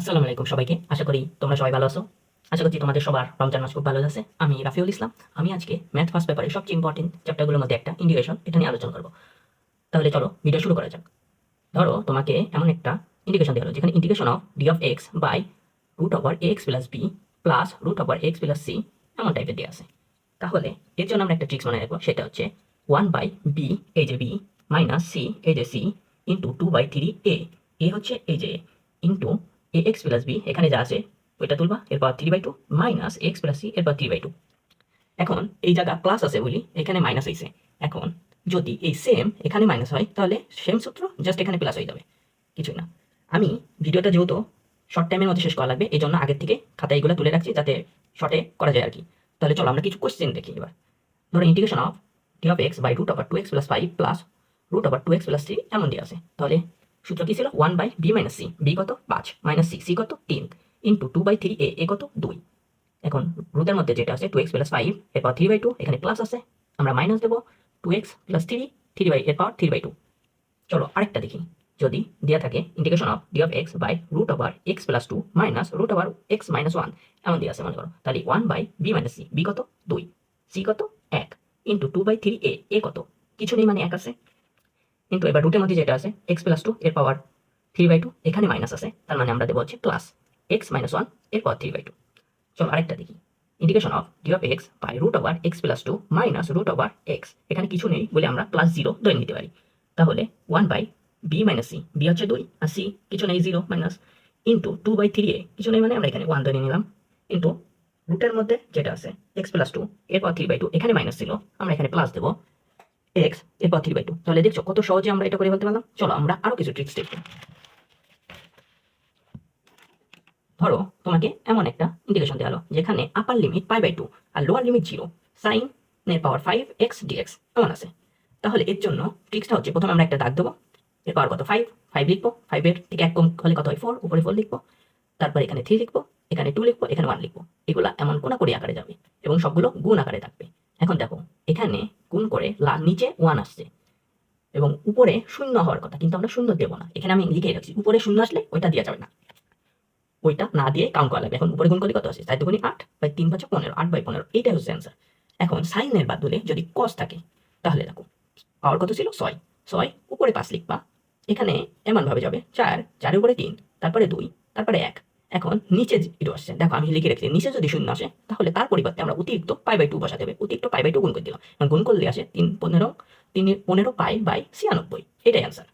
আসসালামু আলাইকুম সবাইকে। আশা করি তোমরা সবাই ভালো আছো। আশা করছি তোমাদের সবার রমজান মাস খুব ভালো যাচ্ছে। আমি রাফিউল ইসলাম। আমি আজকে ম্যাথ ফার্স্ট পেপারের সবচেয়ে ইম্পর্টেন্ট চ্যাপ্টারগুলোর মধ্যে একটা ইন্টিগ্রেশন, এটা নিয়ে আলোচনা করব। তাহলে চলো ভিডিও শুরু করা যাক। ধরো তোমাকে এমন একটা ইন্টিগ্রেশন দেওয়া হলো যেখানে integration of d of x by root over a x plus b plus root over x plus c এমন টাইপের দেওয়া আছে। তাহলে এর জন্য আমরা একটা ট্রিক্স মনে রাখবো, সেটা হচ্ছে 1/b এই যে বি মাইনাস সি এই যে সি ইন্টু 2/3 এ হচ্ছে এই যে ইন্টু এ এক্স প্লাস বি, এখানে যা আছে ওইটা তুলবা, এরপর 3/2 মাইনাস এক্স প্লাস সি এরপর 3/2। এখন এই জায়গা প্লাস আছে বলি এখানে মাইনাস হয়েছে। এখন যদি এই সেম এখানে মাইনাস হয় তাহলে সেম সূত্র, জাস্ট এখানে প্লাস হয়ে যাবে, কিছুই না। আমি ভিডিওটা যেহেতু শর্ট টাইমের মধ্যে শেষ করা লাগবে, এই জন্য আগের থেকে খাতায় এগুলো তুলে রাখছি যাতে শর্টে করা যায় আর কি। তাহলে চলো আমরা কিছু কোশ্চেন দেখি এবার। ধরো integration of d of x by root over 2x plus 5 plus root over 2x plus 3 এমন দিয়ে আছে। তাহলে সূত্র কি ছিল? 1/b মাইনাস সি, বি কত 5 মাইনাস সি, সি কত 3 ইন্টু 2/3 এ কত 2। এখন রুটের মধ্যে যেটা আছে 2x প্লাস 5 এরপর 3/2, এখানে প্লাস আছে আমরা মাইনাস দেবো 2x প্লাস 3 এরপর 3/2। চলো আরেকটা দেখি। যদি দেওয়া থাকে integration of d of x by root over x plus 2 minus root over x minus 1 এমন দিয়ে আছে মনে করো, তাহলে 1/b মাইনাস সি, বি কত 2, সি কত 1 ইন্টু 2/3 এ কত কিছু নেই মানে 1 আছে। কিন্তু এবার রুটের মধ্যে যেটা আছে এক্স প্লাস 2 এর পাওয়ার 3/2, এখানে মাইনাস আছে, তার মানে আমরা দেবো হচ্ছে প্লাস এক্স মাইনাস 1 এরপর 3/2। চলো আরেকটা দেখি। Integration of d of x by root over x plus 2 minus root over x, এখানে কিছু নেই বলে আমরা প্লাস 0 ধরে নিতে পারি। তাহলে 1/b মাইনাস সি, বি হচ্ছে 2 আর সি কিছু নেই 0 মাইনাস ইন্টু 2/3 এ কিছু নেই মানে আমরা এখানে 1 ধরে নিলাম ইন্টু রুটের মধ্যে যেটা আছে এক্স প্লাস 2 এরপর 3/2, এখানে মাইনাস ছিল আমরা এখানে প্লাস দেবো এক্স এরপর 3/2। তাহলে দেখছো কত সহজে আমরা এটা করে ফেলতে পারলাম। চলো আমরা আরো কিছু ট্রিক্স দেখবো। ধরো তোমাকে এমন একটা ইন্টিগ্রেশন দেওয়া হলো যেখানে আপার লিমিট π/2 আর লোয়ার লিমিট 0 সাইন এর পাওয়ার 5x dx এমন আছে। তাহলে এর জন্য ট্রিক্সটা হচ্ছে প্রথমে আমরা একটা দাগ দেবো, এর পাওয়ার কত 5 লিখবো, 5 এর থেকে 1 কম হলে কত হয় 4, উপরে 4 লিখবো, তারপর এখানে 3 লিখবো, এখানে 2 লিখবো, এখানে 1 লিখবো। এগুলা এমন কোনাকুনি আকারে যাবে এবং সবগুলো গুণ আকারে থাকবে। এখন দেখো এখানে গুণ করে নিচে 1 আসছে এবং উপরে শূন্য হওয়ার কথা, কিন্তু আমরা শূন্য দেবো না, এখানে আমি লিখে রাখছি উপরে শূন্য আসলে ওইটা দেওয়া যাবে না, ওইটা না দিয়ে কাউন্ট করা লাগবে। এখন উপরে গুণ করলে কত আছে 4 দুগুণে 8 বাই 3 5 15, 8/15, এইটাই হচ্ছে অ্যান্সার। এখন সাইনের বদলে যদি কস থাকে তাহলে দেখো পাওয়ার কত ছিল 6 উপরে 5 লিখবা, এখানে এমন ভাবে যাবে 4 4 উপরে 3 তারপরে 2 তারপরে 1। এখন নিচে 0 আসছে, দেখো আমি লিখে রেখেছি নিচে যদি শূন্য আসে তাহলে তার পরিবর্তে আমরা অতিরিক্ত π/2 বসাতে হবে, অতিরিক্ত π/2 গুণ করে দিলাম। গুণ করলে আসে 3 15, 3 15 π/96, এটাই অ্যান্সার।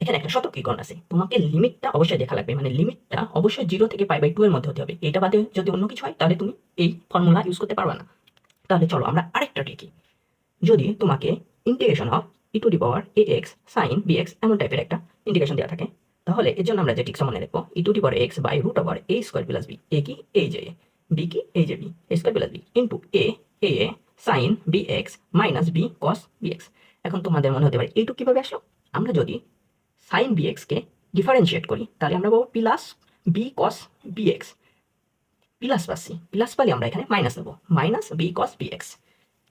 এখানে একটা সতর্কীকরণ আছে, তোমাকে লিমিটটা অবশ্যই দেখা লাগবে, মানে লিমিটটা অবশ্যই 0 থেকে π/2 এর মধ্যে হতে হবে। এটা বাদে যদি অন্য কিছু হয় তাহলে তুমি এই ফর্মুলা ইউজ করতে পারবে না। তাহলে চলো আমরা আরেকটা দেখি। যদি তোমাকে integration of e to the power a x sine b x এমন টাইপের একটা ইন্টিগ্রেশন দেওয়া থাকে, তাহলে এর জন্য আমরা যে ট্রিক্সটা মনে রাখবো, e to the power x by root over a square plus b, a কি এই যে বি কি এই যে b a square plus b into a sine b x minus b cos b x. এখন তোমাদের মনে হতে পারে এইটুকু কিভাবে আসলো। আমরা যদি সাইন বিএক্স কে ডিফারেন্সিয়েট করি তাহলে আমরা পাবো প্লাস বি কস বিএক্স, প্লাস পাচ্ছি, প্লাস পালে আমরা এখানে মাইনাস দেবো মাইনাস বি কস বিএক্স।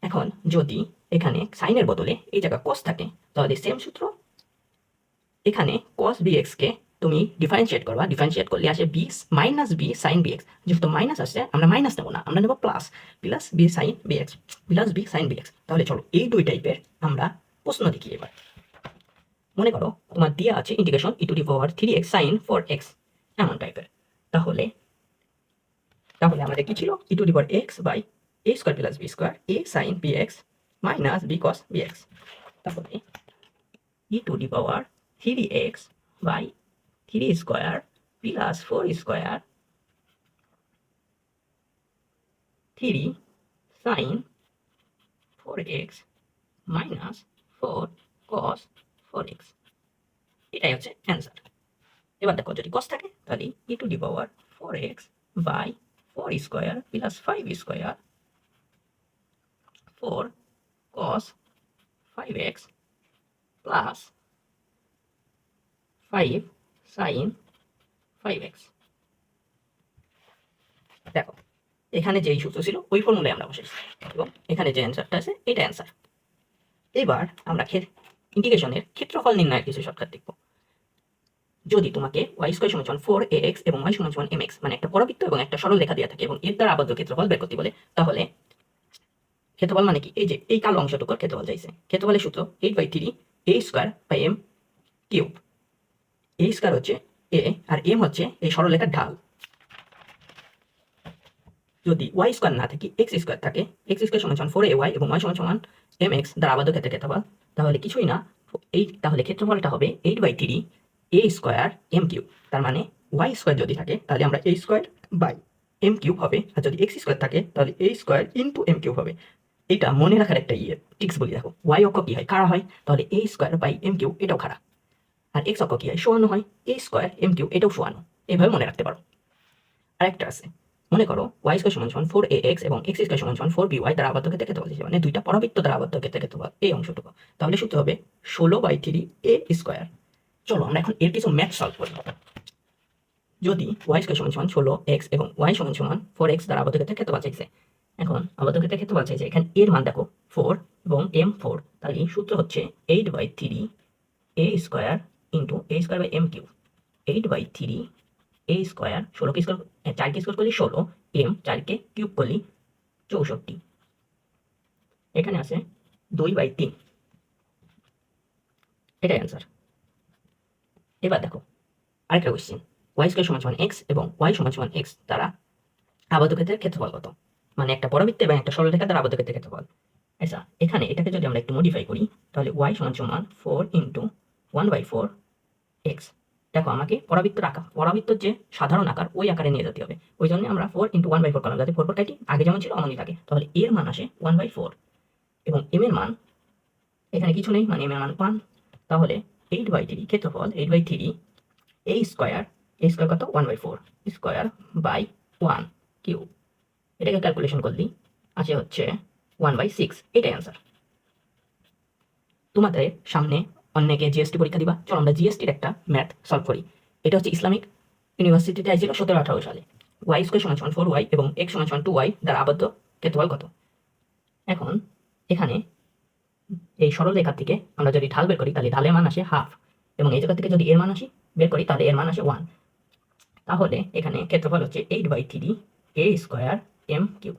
এখন যদি এখানে সাইনের বদলে এই জায়গা কস থাকে তাহলে সেম সূত্র, এখানে কস বিএক্স কে তুমি ডিফারেন্সিয়েট করবা, ডিফারেন্সিয়েট করলে আসে b minus b sine b x. যেহেতু মাইনাস আসছে আমরা মাইনাস নেবো না, আমরা নেবো plus plus b sine b x, plus b sine b x. তাহলে চলো এই দুই টাইপের আমরা প্রশ্ন দেখি এবার। মনে করো তোমার দেওয়া আছে integration E to the power 3x sin 4x এমন টাইপের। তাহলে তাহলে আমাদের কি ছিল e to the power x by a square plus b square a sin bx minus b cos bx। তাহলে e to the power 3x by 3 square plus 4 square 3 sin 4x minus 4 cos 4x, এটাই হচ্ছে answer. এবার দেখো যদি cos থাকে তাহলে e to the power 4x by 4 square plus 5 square 4 cos 5x plus 5 sin 5x। দেখো এখানে যেই সূত্র ছিল ওই ফর্মুলায় আমরা বসেছি এবং এখানে যে অ্যান্সারটা আছে এটা অ্যান্সার। এবার আমরা ইন্টিগ্রেশনের ক্ষেত্রফল নির্ণয়ের কিছু শর্টকাট দেখব। যদি তোমাকে ওয়াই স্কোয়ার সমান সমান 4ax এবং y সমান সমান mx মানে একটা পরাবৃত্ত এবং একটা সরল রেখা দেওয়া থাকে এবং এর দ্বারা আবদ্ধ ক্ষেত্রফল বের করতে বলে, তাহলে ক্ষেত্রফল মানে কি, এই যে এই কালো অংশটুকুর ক্ষেত্রফল চাইছে। ক্ষেত্রফলের সূত্র 8/3 a square by m cube. a square হচ্ছে a আর m হচ্ছে এই সরলরেখার ঢাল। যদি y স্কোয়ার না থাকে x স্কোয়ার থাকে, x স্কোয়ার সমান সমান 4ay এবং y সমান সমান mx দ্বারা আবদ্ধ ক্ষেত্রের ক্ষেত্রফল, তাহলে কিছুই না, তাহলে ক্ষেত্রফলটা হবে 8/3 a স্কোয়ার m কিউব। তার মানে y স্কোয়ার যদি থাকে তাহলে আমরা a square by m cube হবে, আর যদি x স্কোয়ার থাকে তাহলে a square into m cube হবে। এটা মনে রাখার একটা ট্রিক্স বলি, দেখো y অক্ষ কি হয়, খাড়া হয়, তাহলে a square by m cube এটাও খাড়া, আর x অক্ষ কি হয়, শোয়ানো হয়, a স্কোয়ার m কিউব এটাও শোয়ানো। এইভাবে মনে রাখতে পারো। আরেকটা আছে, মনে করো y স্কোয়ার সমান সমান 4ax এবং x স্কোয়ার সমান সমান 4by দ্বারা আবদ্ধ ক্ষেত্রে ক্ষেত্রফল হিসেবে, মানে দুইটা পরাবৃত্ত দ্বারা আবদ্ধ ক্ষেত্রে ক্ষেত্রফল এই অংশটুকু, তাহলে সূত্র হবে 16/3 a স্কোয়ার। চলো আমরা এখন এর কিছু ম্যাথ সলভ করি। যদি y স্কোয়ার সমান সমান 16x এবং y সমান সমান 4x দ্বারা আবদ্ধ ক্ষেত্রে ক্ষেত্রফল চাইছে, এখন আবদ্ধ ক্ষেত্রে ক্ষেত্রফল চাইছে, এখানে এর মান দেখো 4 এবং m 4, তাহলে সূত্র হচ্ছে 8/3 a square into a square by m cube. 8/3 a square, 16কে স্কোয়ার 4কে স্কোয়ার করলে 16, m 4কে কিউব করলে 64, এখানে আছে 2/3, এটাই অ্যান্সার। এবার দেখো আরেকটা কোশ্চেন, y স্কোয়ার সমান সমান x এবং y সমান সমান x দ্বারা আবদ্ধ ক্ষেত্রের ক্ষেত্রফল কত, মানে একটা পরাবৃত্ত এবং একটা সরলরেখা দ্বারা আবদ্ধ ক্ষেত্রের ক্ষেত্রফল। আচ্ছা, এখানে এটাকে যদি আমরা একটু মডিফাই করি, তাহলে y সমান সমান 4 ইন্টু 1/4 x। দেখো আমাকে পরাবৃত্তর যে সাধারণ আকার ওই আকারে নিয়ে যেতে হবে, ওই জন্য আমরা 4 ইন্টু 1/4 করলাম, যাতে 4 কাটি আগে যেমন ছিল অমনই থাকে। তাহলে এর মান আসে 1/4 এবং m এর মান এখানে কিছু নেই, মানে m এর মান 1। তাহলে 8/3 ক্ষেত্রফল 8/3 a স্কোয়ার, a স্কোয়ার কত 1/4 স্কোয়ার বাই 1 কিউব, এটাকে ক্যালকুলেশন করলেই আসে হচ্ছে 1/6, এটাই অ্যান্সার। তোমাদের সামনে অনেকে জিএসটি পরীক্ষা দিবা, চলো আমরা জিএসটির একটা ম্যাথ সলভ করি। এটা হচ্ছে ইসলামিক ইউনিভার্সিটিতে আইছিল 17-18 সালে। y স্কোয়ার সমান সমান 4y এবং x সমান সমান 2y দ্বারা আবদ্ধ ক্ষেত্রফল কত। এখন এখানে এই সরল রেখার থেকে আমরা যদি ঢাল বের করি তাহলে ঢালের মান আসে হাফ, এবং এই জায়গা থেকে যদি এর মান বের করি তাহলে এর মান আসে 1। তাহলে এখানে ক্ষেত্রফল হচ্ছে 8/3 a স্কোয়ার m কিউব।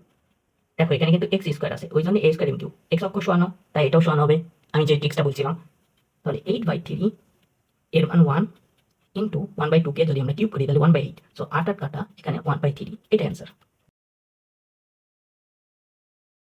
দেখো এখানে কিন্তু x স্কোয়ার আছে, ওই জন্য a square m cube, x অক্ষ সরানো, তাই এটাও সরানো হবে, আমি যে ট্রিক্সটা বলছিলাম। তাহলে 8/3 এর মান 1 ইন্টু 1/2 কে যদি আমরা কিউব করি তাহলে 1/8, সো 8 কাটা এখানে 1/3, এটা অ্যান্সার।